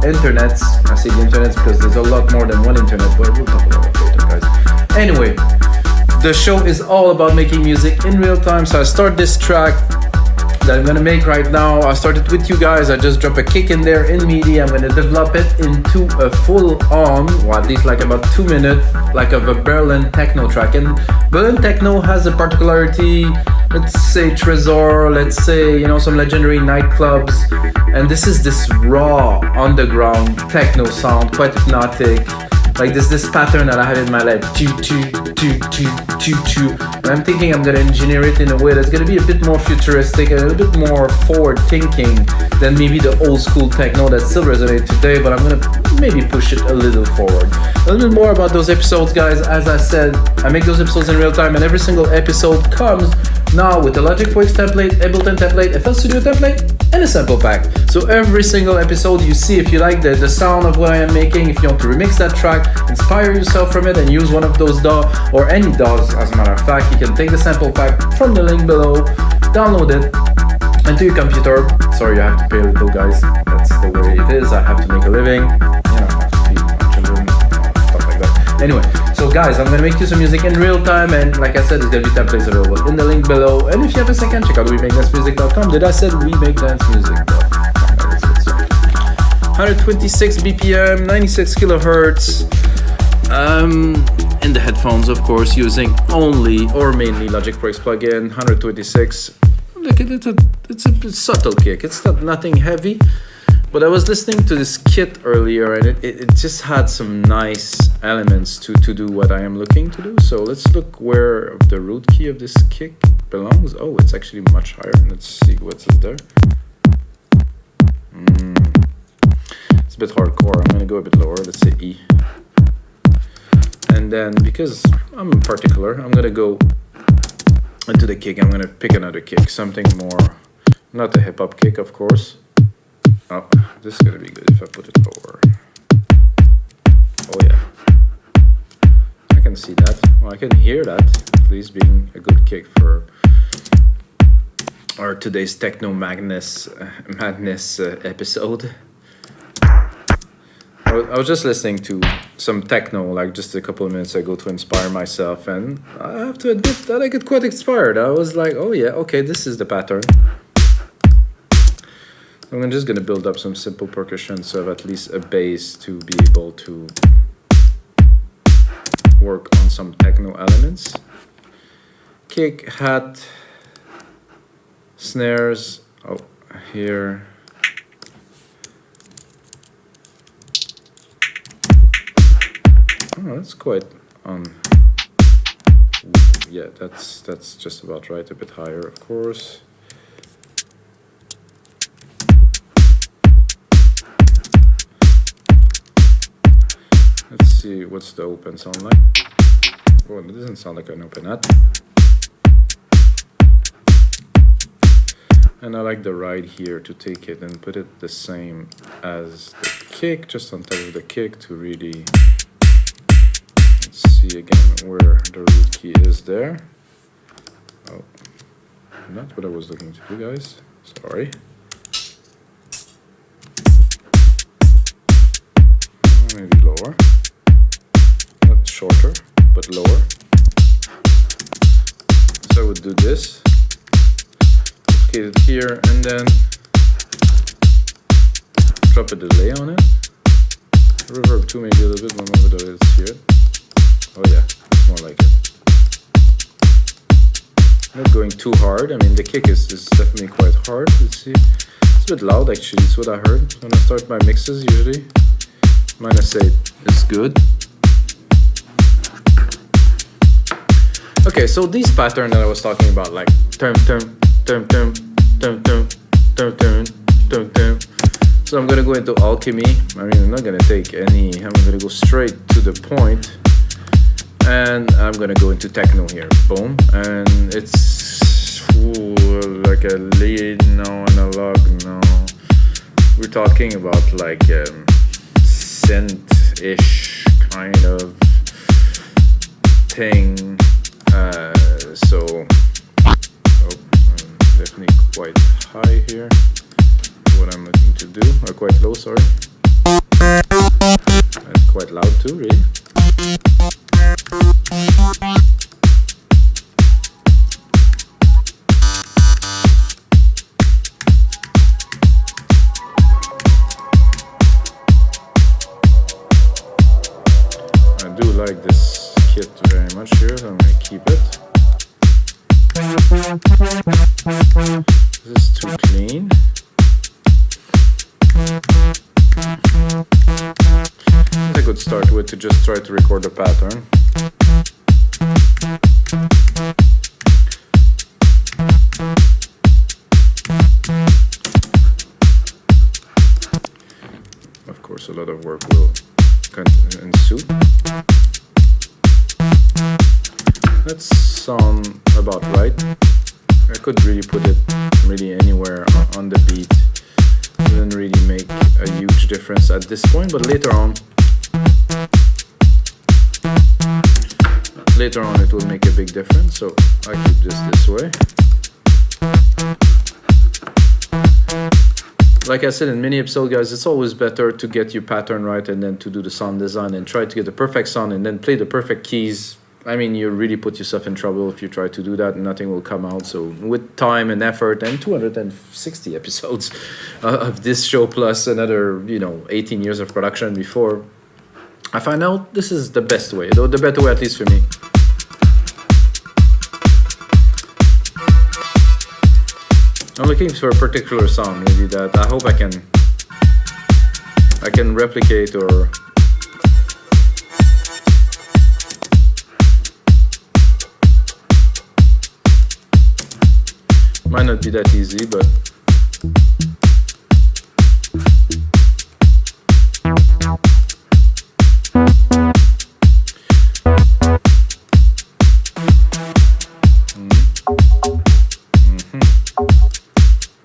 internets. I say the internets because there's a lot more than one internet, but we'll talk about that later, guys. Anyway, the show is all about making music in real time. So I start this track that I'm gonna make right now. I started with you guys. I just drop a kick in there in MIDI. I'm gonna develop it into a full-on, or at least like about 2 minutes, like of a Berlin Techno track. And Berlin Techno has a particularity. Let's say Trésor, let's say, you know, some legendary nightclubs. And this raw underground techno sound, quite hypnotic. Like this pattern that I have in my head, choo choo choo choo choo choo. And I'm thinking I'm gonna engineer it in a way that's gonna be a bit more futuristic, a little bit more forward thinking than maybe the old school techno that still resonates today, but I'm gonna maybe push it a little forward. A little bit more about those episodes, guys. As I said, I make those episodes in real time, and every single episode comes now with the Logic Pro X template, Ableton template, FL Studio template, and a sample pack. So every single episode you see, if you like the sound of what I am making, if you want to remix that track, inspire yourself from it and use one of those DAW or any DAWs, as a matter of fact, you can take the sample pack from the link below, download it into your computer. Sorry, you have to pay a little, guys. That's the way it is. I have to make a living. You know, I have to feed my children, stuff like that. Anyway, so guys, I'm gonna make you some music in real time, and like I said, there's gonna be templates available in the link below. And if you have a second, check out WeMakeDanceMusic.com. Did I said WeMakeDanceMusic.com? 126 BPM, 96 kilohertz. In the headphones, of course, using only or mainly Logic Pro X plugin. 126. Look, it's a subtle kick. It's nothing heavy. But I was listening to this kit earlier, and it just had some nice elements to do what I am looking to do. So let's look where the root key of this kick belongs. Oh, it's actually much higher. Let's see what's there. It's a bit hardcore. I'm gonna go a bit lower. Let's say E. And then, because I'm particular, I'm gonna go into the kick. I'm gonna pick another kick, something more, not a hip hop kick, of course. Oh, this is gonna be good if I put it lower. Oh yeah, I can see that. Well, I can hear that. At least being a good kick for our today's Techno Madness episode. I was just listening to some techno like just a couple of minutes ago to inspire myself, and I have to admit that I get quite inspired. I was like, oh yeah, okay, this is the pattern. I'm just going to build up some simple percussion so I have at least a base to be able to work on some techno elements. Kick, hat, snares, oh, here. Oh, that's quite yeah, that's just about right. A bit higher, of course. Let's see what's the open sound like. Oh, it doesn't sound like an open hat. And I like the ride here to take it and put it the same as the kick, just on top of the kick to really. Let's see again where the root key is there. Oh, not what I was looking to do, guys. Sorry. Maybe lower. Not shorter, but lower. So I would do this. Okay, here and then drop a delay on it. Reverb too, maybe a little bit more of it. Let's hear it. Oh yeah, it's more like it. Not going too hard. I mean, the kick is definitely quite hard. Let's see. It's a bit loud actually, it's what I heard. When I start my mixes usually, -8 is good. Okay, so these patterns that I was talking about, like turn. So I'm gonna go into Alchemy. I mean, I'm not gonna take any, I'm gonna go straight to the point. And I'm gonna go into techno here, boom, and it's like a lead, no, analog, no. We're talking about like synth-ish kind of thing. So, I'm definitely quite high here. What I'm looking to do, or quite low, sorry. loud too, really. I do like this kit very much here, so I'm gonna keep it. This is too clean. I could start with to just try to record the pattern. Of course, a lot of work will ensue. That sound about right. I could really put it really anywhere on the beat. It didn't really make a huge difference at this point, but later on it will make a big difference, so I keep this way. Like I said in many episodes, guys, it's always better to get your pattern right and then to do the sound design and try to get the perfect sound and then play the perfect keys. I mean, you really put yourself in trouble if you try to do that and nothing will come out. So with time and effort and 260 episodes of this show plus another, 18 years of production before, I find out this is the best way, the better way, at least for me. I'm looking for a particular sound, maybe that I hope I can replicate or might not be that easy, but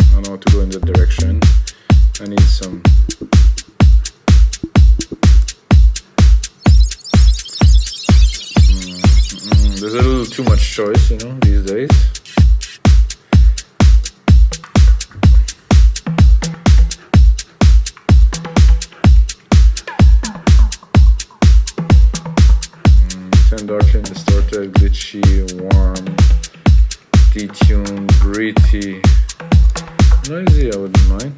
I don't know how to go in that direction. I need some there's a little too much choice, these days. Darkly distorted, glitchy, warm, detuned, breathy, noisy, I wouldn't mind.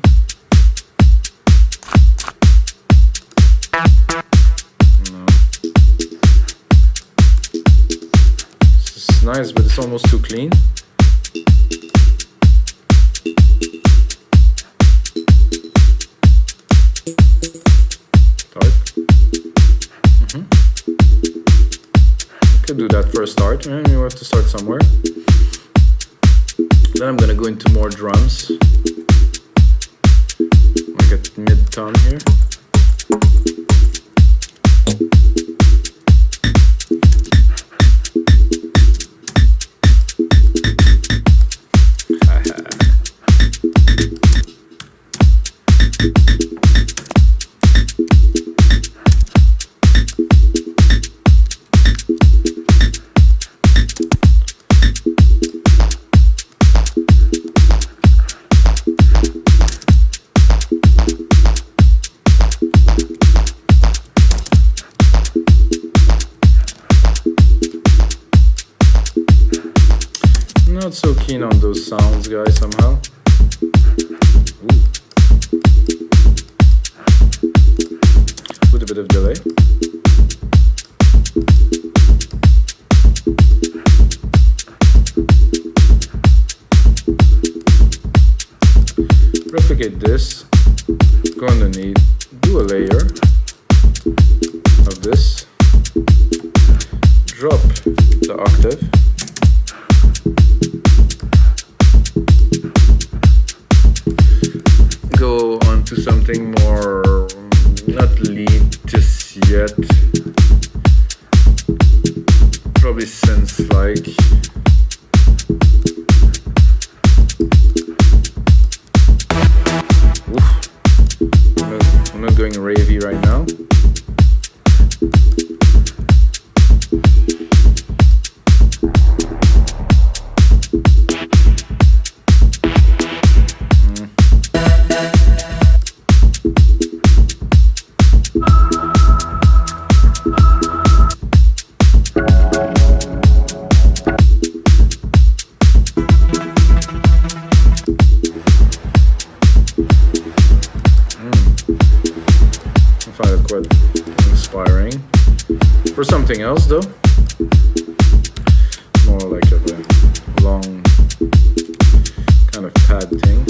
No. This is nice, but it's almost too clean. Do that for a start, and you have to start somewhere. Then I'm gonna go into more drums, like at mid-tone here. Not so keen on those sounds, guys, somehow. Ooh. With a bit of delay. Replicate this, go underneath, do a layer of this, drop the octave. Go on to something more, not lead just yet, probably synth-like. I'm not going ravey right now. find it quite inspiring. For something else though, more like a long kind of pad thing.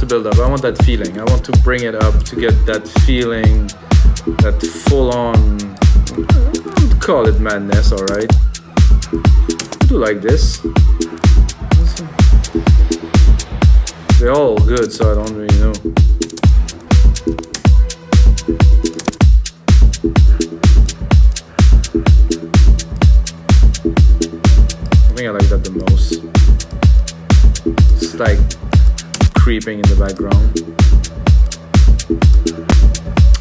Build up. I want that feeling. I want to bring it up to get that feeling, that full-on, call it madness, all right? I do like this. They're all good, so I don't really know. I think I like that the most. It's like creeping in the background.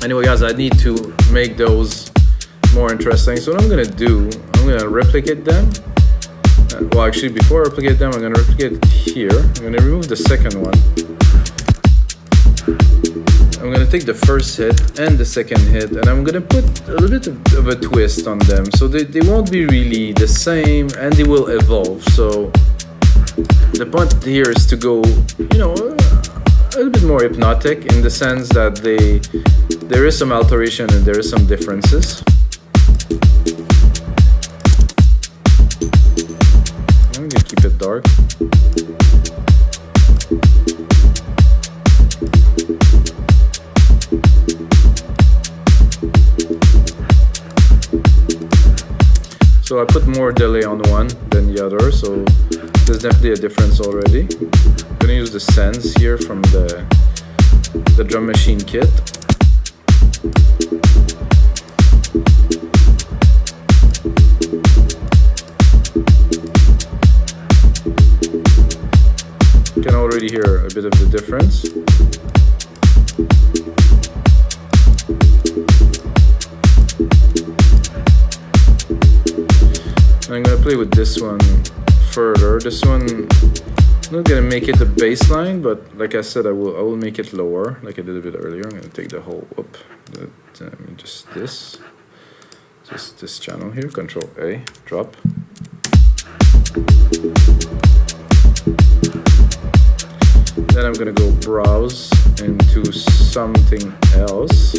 Anyway guys, I need to make those more interesting. So what I'm gonna do, I'm gonna replicate them. Well, actually before I replicate them, I'm gonna replicate here. I'm gonna remove the second one. I'm gonna take the first hit and the second hit, and I'm gonna put a little bit of a twist on them. So they won't be really the same, and they will evolve. So the point here is to go, you know, a little bit more hypnotic in the sense that there is some alteration and there is some differences. I'm gonna keep it dark. So I put more delay on one than the other, so there's definitely a difference already. I'm gonna use the sends here from the drum machine kit. You can already hear a bit of the difference. I'm gonna play with this one further. This one, I'm not gonna make it the bass line, but like I said, I will make it lower, like I did a bit earlier. I'm gonna take the whole just this channel here, Control A, drop. Then I'm gonna go browse into something else.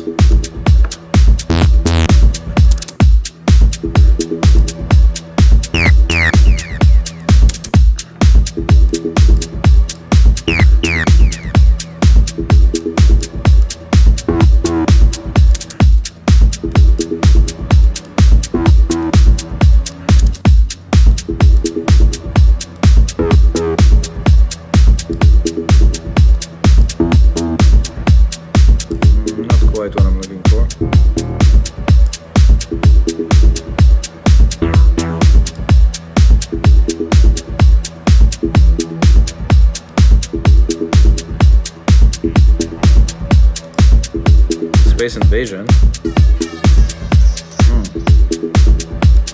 Space invasion.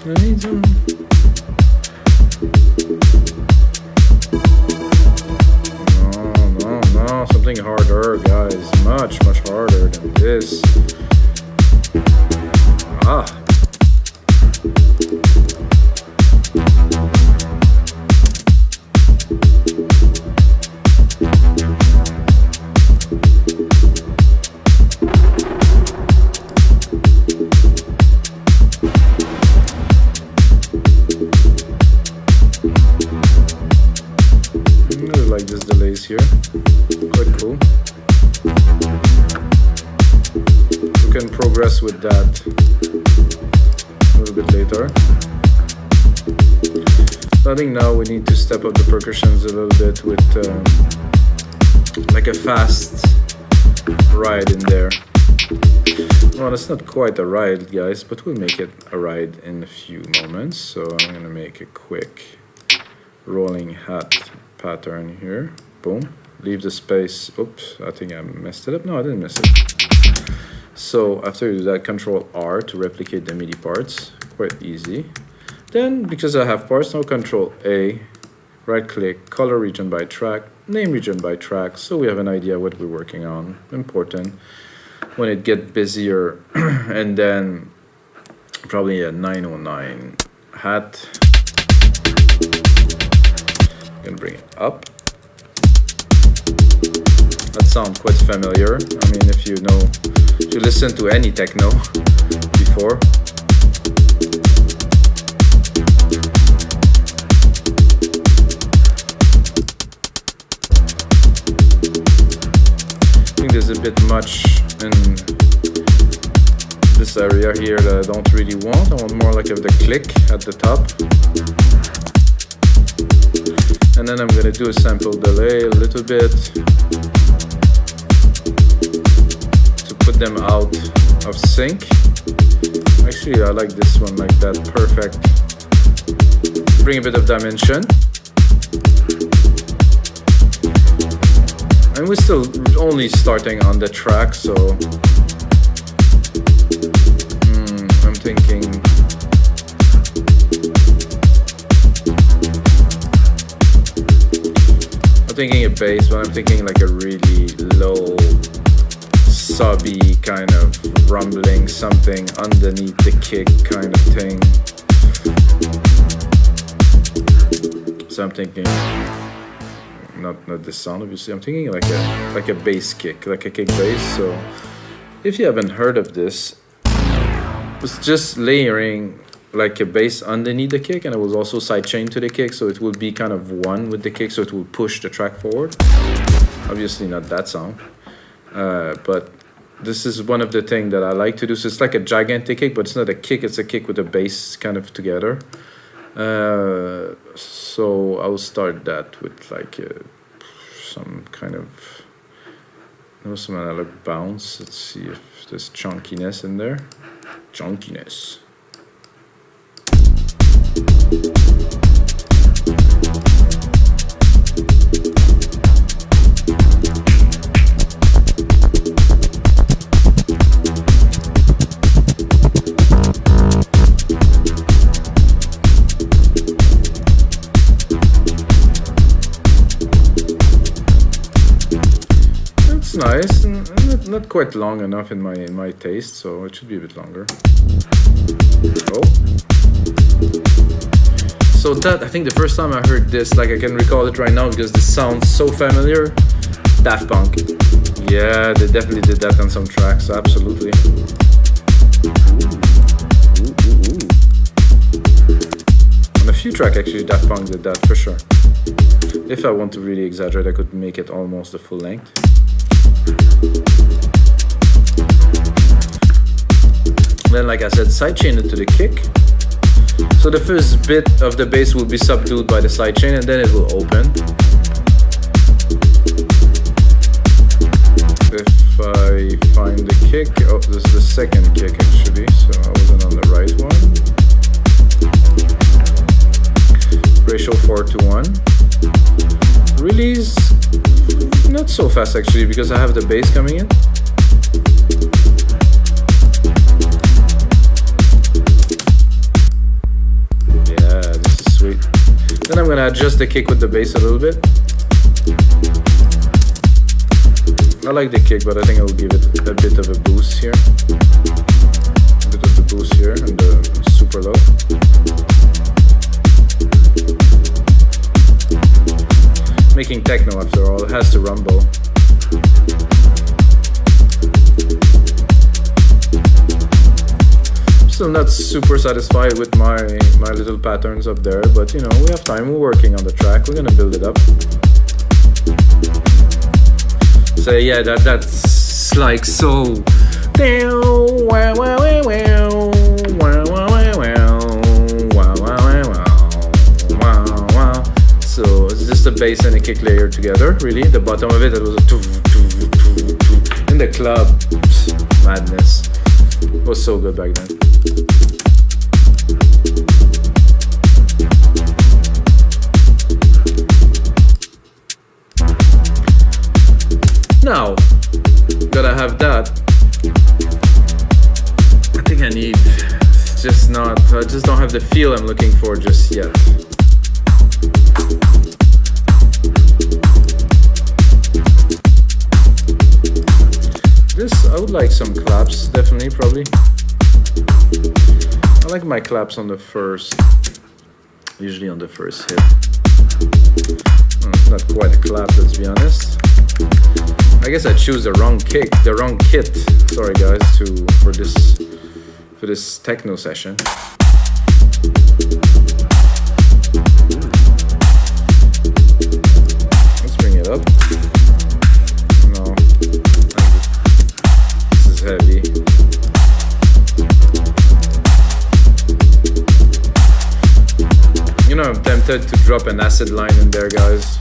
I need some. No, something harder, guys. Much harder than this. Like this delays here, quite cool. We can progress with that a little bit later. So I think now we need to step up the percussions a little bit with like a fast ride in there. Well, it's not quite a ride, guys, but we'll make it a ride in a few moments. So I'm gonna make a quick rolling hat pattern here. Boom. Leave the space. Oops, I think I messed it up. No, I didn't mess it. So after you do that, Control R to replicate the MIDI parts. Quite easy. Then, because I have parts, now Control A, right click, color region by track, name region by track, so we have an idea what we're working on. Important. When it gets busier, and then probably a 909 hat. I'm gonna bring it up. That sounds quite familiar. I mean, if you listen to any techno before. I think there's a bit much in this area here that I don't really want. I want more like of the click at the top. And then I'm gonna do a sample delay a little bit to put them out of sync. Actually, I like this one like that, perfect. Bring a bit of dimension. And we're still only starting on the track, so I'm thinking a bass, but I'm thinking like a really low, subby kind of rumbling, something underneath the kick kind of thing. So I'm thinking not this sound, obviously. I'm thinking like a bass kick, like a kick bass. So if you haven't heard of this, it's just layering like a bass underneath the kick, and it was also sidechain to the kick, so it will be kind of one with the kick, so it will push the track forward. Obviously not that sound, but this is one of the things that I like to do. So it's like a gigantic kick, but it's not a kick, it's a kick with a bass kind of together. So I'll start that with like some kind of some analog bounce. Let's see if there's chunkiness in there. Chunkiness. Nice, and not quite long enough in my taste, so it should be a bit longer. Oh, so that I think the first time I heard this, like I can recall it right now because this sounds so familiar. Daft Punk, yeah, they definitely did that on some tracks, absolutely. On a few tracks actually, Daft Punk did that for sure. If I want to really exaggerate, I could make it almost a full length. Then, like I said, sidechain it to the kick. So the first bit of the bass will be subdued by the sidechain, and then it will open. If I find the kick, oh, this is the second kick actually, so I wasn't on the right one. Ratio 4:1. Release, not so fast actually, because I have the bass coming in. Then I'm gonna adjust the kick with the bass a little bit. I like the kick, but I think I will give it a bit of a boost here. A bit of the boost here and the super low. Making techno after all, it has to rumble. Still not super satisfied with my little patterns up there, but you know, we have time, we're working on the track, we're gonna build it up. So yeah, that's like so. So it's just a bass and a kick layer together, really. The bottom of it was a in the club. madness. It was so good back then. Now, gotta have that. I think I need, I just don't have the feel I'm looking for just yet. I would like some claps, definitely, probably. I like my claps on the first, usually on the first hit. It's not quite a clap, let's be honest. I guess I choose the wrong kit. Sorry guys, for this techno session. Let's bring it up. No, this is heavy. You know, I'm tempted to drop an acid line in there, guys.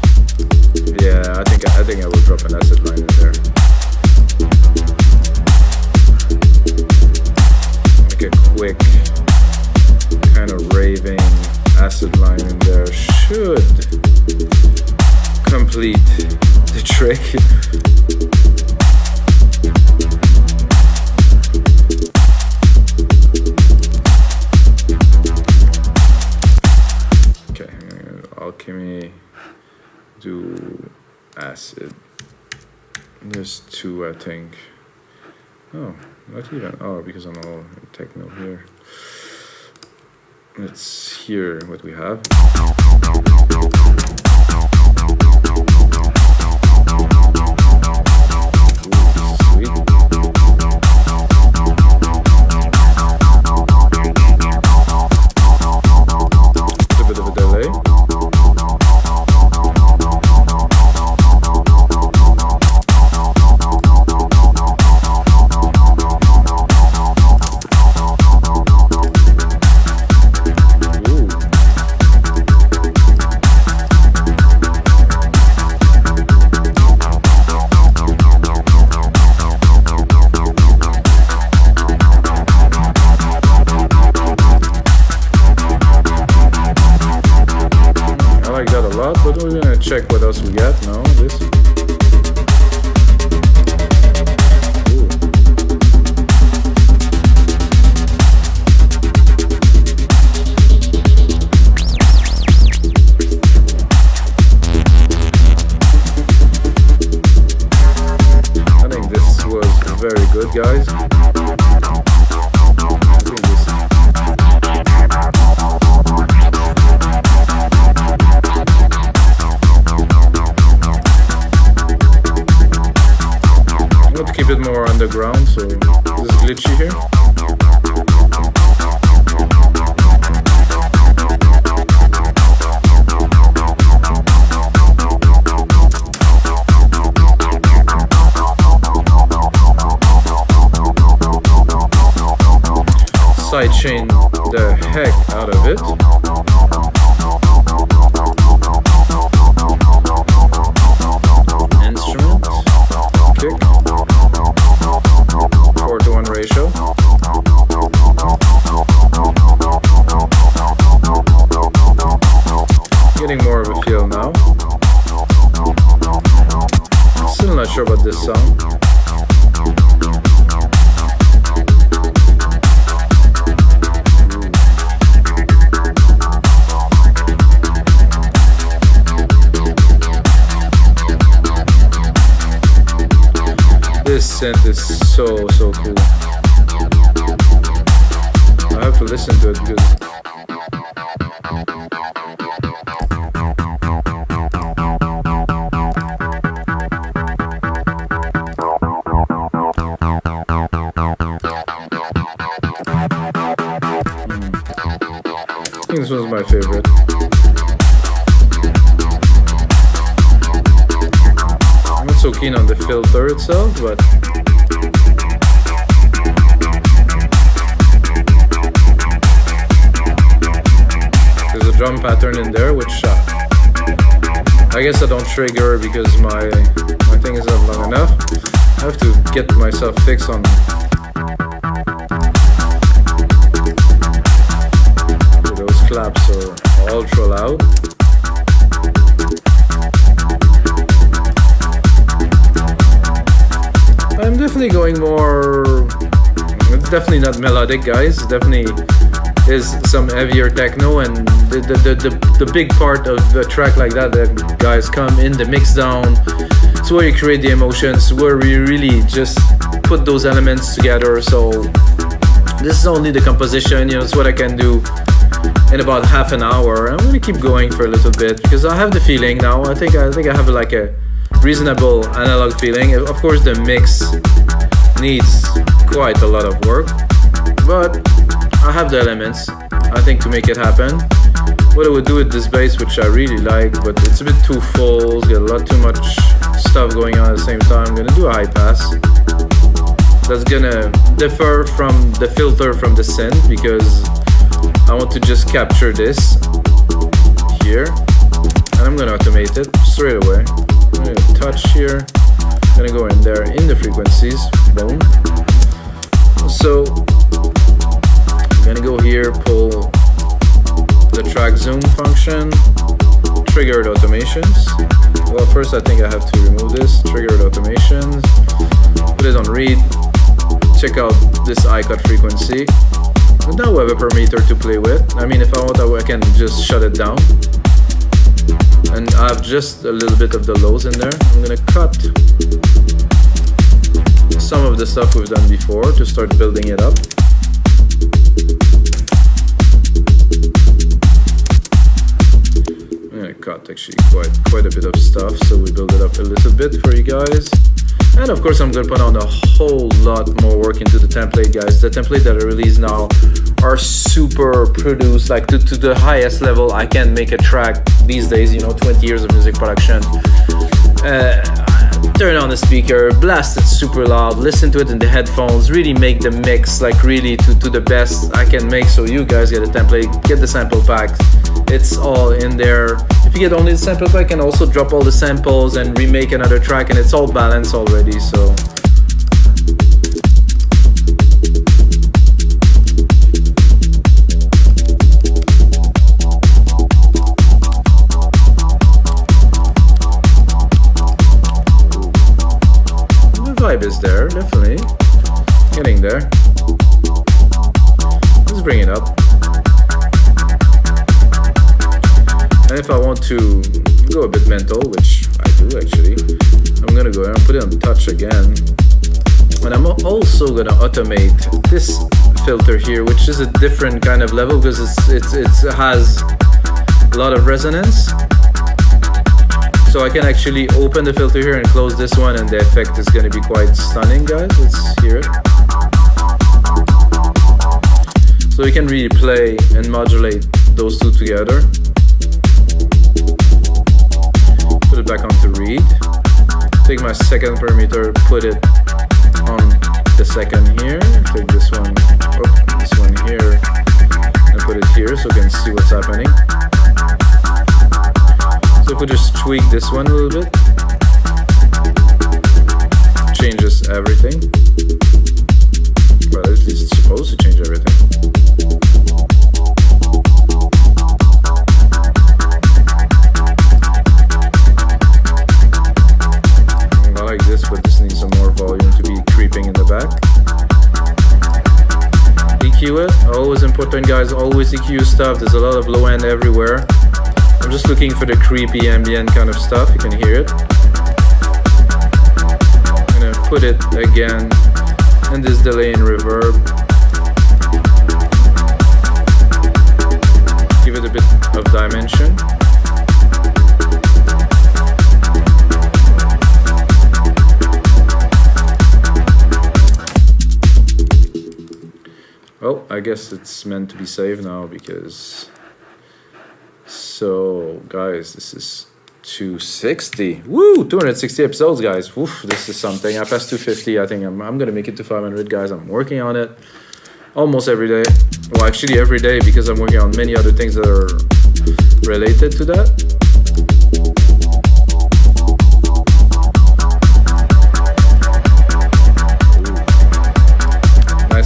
Yeah, I think I will drop an acid line in there. Like a quick kind of raving acid line in there should complete the trick. Okay, Alchemy. Do acid. There's two, I think. Oh, not even. Oh, because I'm all techno here. Let's hear what we have. But we're gonna check what else we got now. This. Ooh. I think this was very good, guys. More underground, so this is glitchy here. Sidechain the heck out of it. Instrument, kick. 4:1 ratio. Getting more of a feel now. Still not sure about this song. This synth is so cool. I have to listen to it because I think this was my favorite. I'm not so keen on the filter itself, but there's a drum pattern in there, which I guess I don't trigger because my thing is not long enough. I have to get myself fixed on slaps are ultra loud. I'm definitely going more, it's definitely not melodic, guys. Definitely is some heavier techno, and the big part of a track like that guys come in the mix down. It's where you create the emotions, where we really just put those elements together. So this is only the composition, you know, it's what I can do in about half an hour. I'm gonna keep going for a little bit because I have the feeling now. I think I have like a reasonable analog feeling. Of course the mix needs quite a lot of work, but I have the elements, I think, to make it happen. What I would do with this bass, which I really like, but it's a bit too full, it's got a lot too much stuff going on at the same time. I'm gonna do a high pass. That's gonna differ from the filter from the synth, because I want to just capture this here, and I'm gonna automate it straight away. I'm gonna touch here, I'm gonna go in there in the frequencies, boom. So I'm gonna go here, pull the track zoom function, triggered automations. Well, first I think I have to remove this, triggered automations, put it on read, check out this I cut frequency. And now we have a parameter to play with. I mean, if I want, I can just shut it down. And I have just a little bit of the lows in there. I'm gonna cut some of the stuff we've done before to start building it up. I'm gonna cut actually quite a bit of stuff, so we build it up a little bit for you guys. And of course I'm gonna put on a whole lot more work into the template, guys. The template that I release now are super produced, like to the highest level I can make a track these days, you know, 20 years of music production. Turn on the speaker, blast it super loud, listen to it in the headphones, really make the mix like really to the best I can make, so you guys get a template, get the sample pack. It's all in there. If you get only the sample pack, I can also drop all the samples and remake another track, and it's all balanced already, so. The vibe is there, definitely. Getting there. Let's bring it up. And if I want to go a bit mental, which I do actually, I'm gonna go and put it on touch again. And I'm also gonna automate this filter here, which is a different kind of level because it has a lot of resonance. So I can actually open the filter here and close this one, and the effect is gonna be quite stunning, guys. Let's hear it. So you can really play and modulate those two together. Put it back onto read. Take my second parameter, put it on the second here. Take this one here, and put it here so you can see what's happening. So if we just tweak this one a little bit, changes everything. Well, at least it's supposed to change everything. But this needs some more volume to be creeping in the back. EQ it, always important, guys, always EQ stuff. There's a lot of low end everywhere. I'm just looking for the creepy ambient kind of stuff. You can hear it. I'm gonna put it again in this delay and reverb. Give it a bit of dimension. Oh, I guess it's meant to be saved now because... So, guys, this is 260. Woo! 260 episodes, guys. Woof, this is something. I passed 250. I think I'm going to make it to 500, guys. I'm working on it almost every day. Well, actually every day, because I'm working on many other things that are related to that.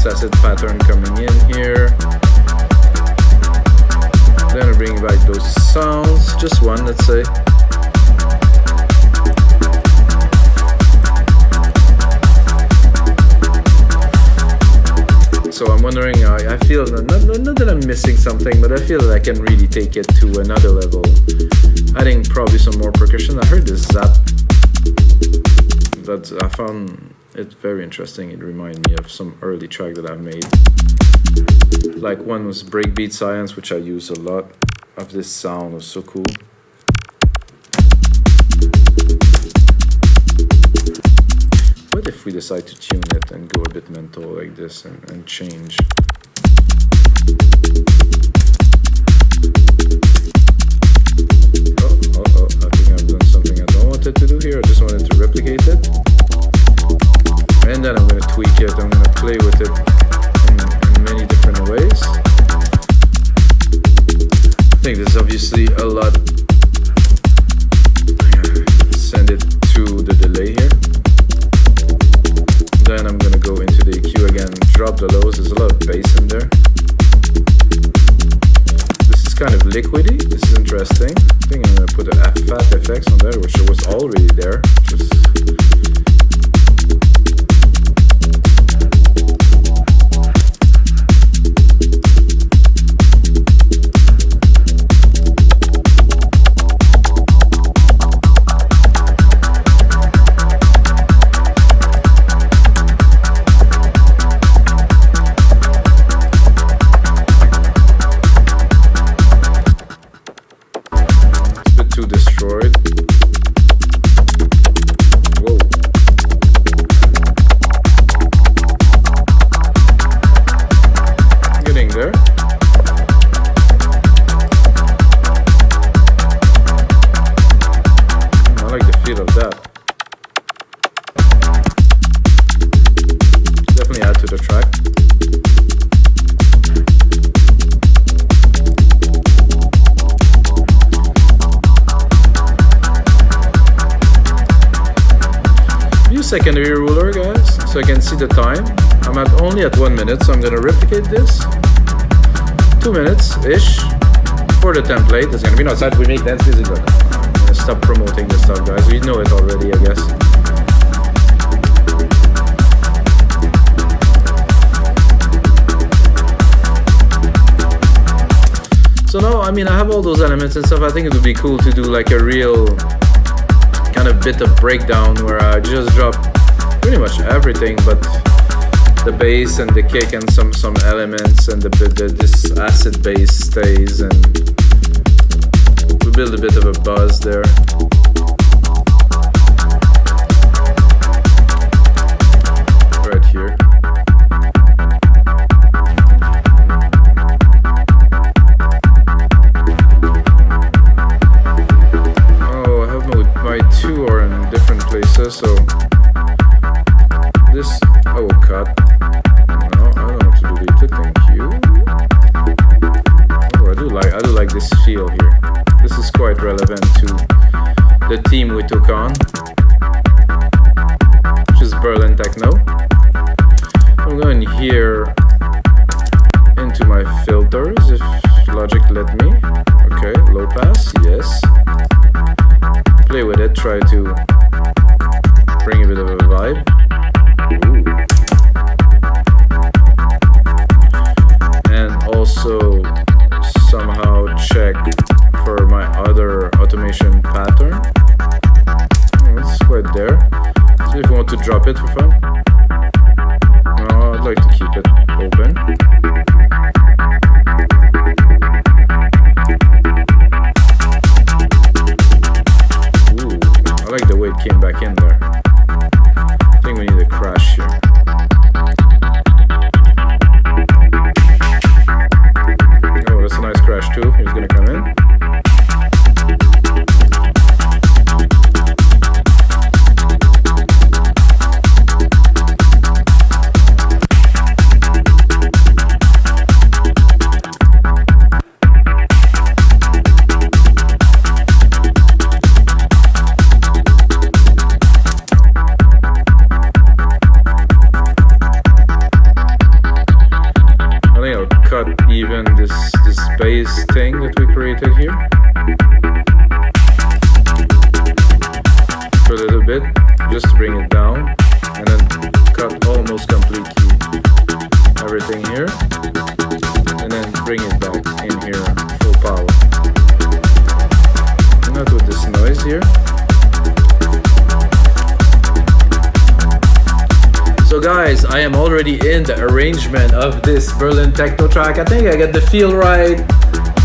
Acid pattern coming in here. sounds, just one, let's say. So I'm wondering, I feel, not that I'm missing something, but I feel that I can really take it to another level. Adding probably some more percussion. I heard this zap, but I found it very interesting. It reminded me of some early track that I've made. Like one was Breakbeat Science, which I use a lot of this sound. It was so cool. What if we decide to tune it and go a bit mental like this and change? Oh, I think I've done something I don't want it to do here. I just wanted to replicate it. And then I'm going to tweak it. I'm going to play with it in many different ways. I think there's obviously a lot. Send it to the delay here. Then I'm gonna go into the EQ again, drop the lows. There's a lot of bass in there. This is kind of liquidy. This is interesting. I think I'm gonna put a fat FX on there, which was already there. Just secondary ruler, guys, so I can see the time. I'm only at 1 minute, so I'm gonna replicate this. 2 minutes-ish for the template. It's gonna be outside. We make dance music. I'm gonna stop promoting this stuff, guys. We know it already, I guess. So now, I mean, I have all those elements and stuff. I think it would be cool to do like a real kind of bit of breakdown where I just drop pretty much everything but the bass and the kick and some elements, and this acid bass stays, and we build a bit of a buzz there. Right here. Two are in different places, so this I will cut. No, I don't want to delete it. Thank you. Oh, I do like this feel here. This is quite relevant to the theme we took on, which is Berlin Techno. I'm going here into my filters, if Logic let me. Okay, low pass, yes. Play with it, try to bring a bit of a vibe. Ooh. And also somehow check for my other automation pattern. Oh, it's quite there. See if you want to drop it for fun. No, I'd like to keep it open. I like the way it came back in there. I think we need a crash here. Oh, that's a nice crash too. He's gonna come in. Even this bass thing that we created here. For a little bit, just to bring it down, and then cut almost completely everything here, and then bring it back in here, full power. Not with this noise here. So guys, I am already in the arrangement of this Berlin techno track. I think I got the feel right.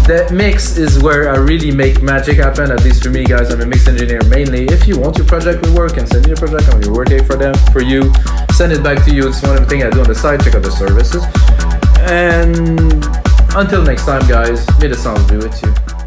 The mix is where I really make magic happen, at least for me, guys. I'm a mix engineer mainly. If you want your project to work, and send me your project, I'm gonna work it for you, send it back to you. It's one of the things I do on the side. Check out the services. And until next time, guys, may the sound be with you.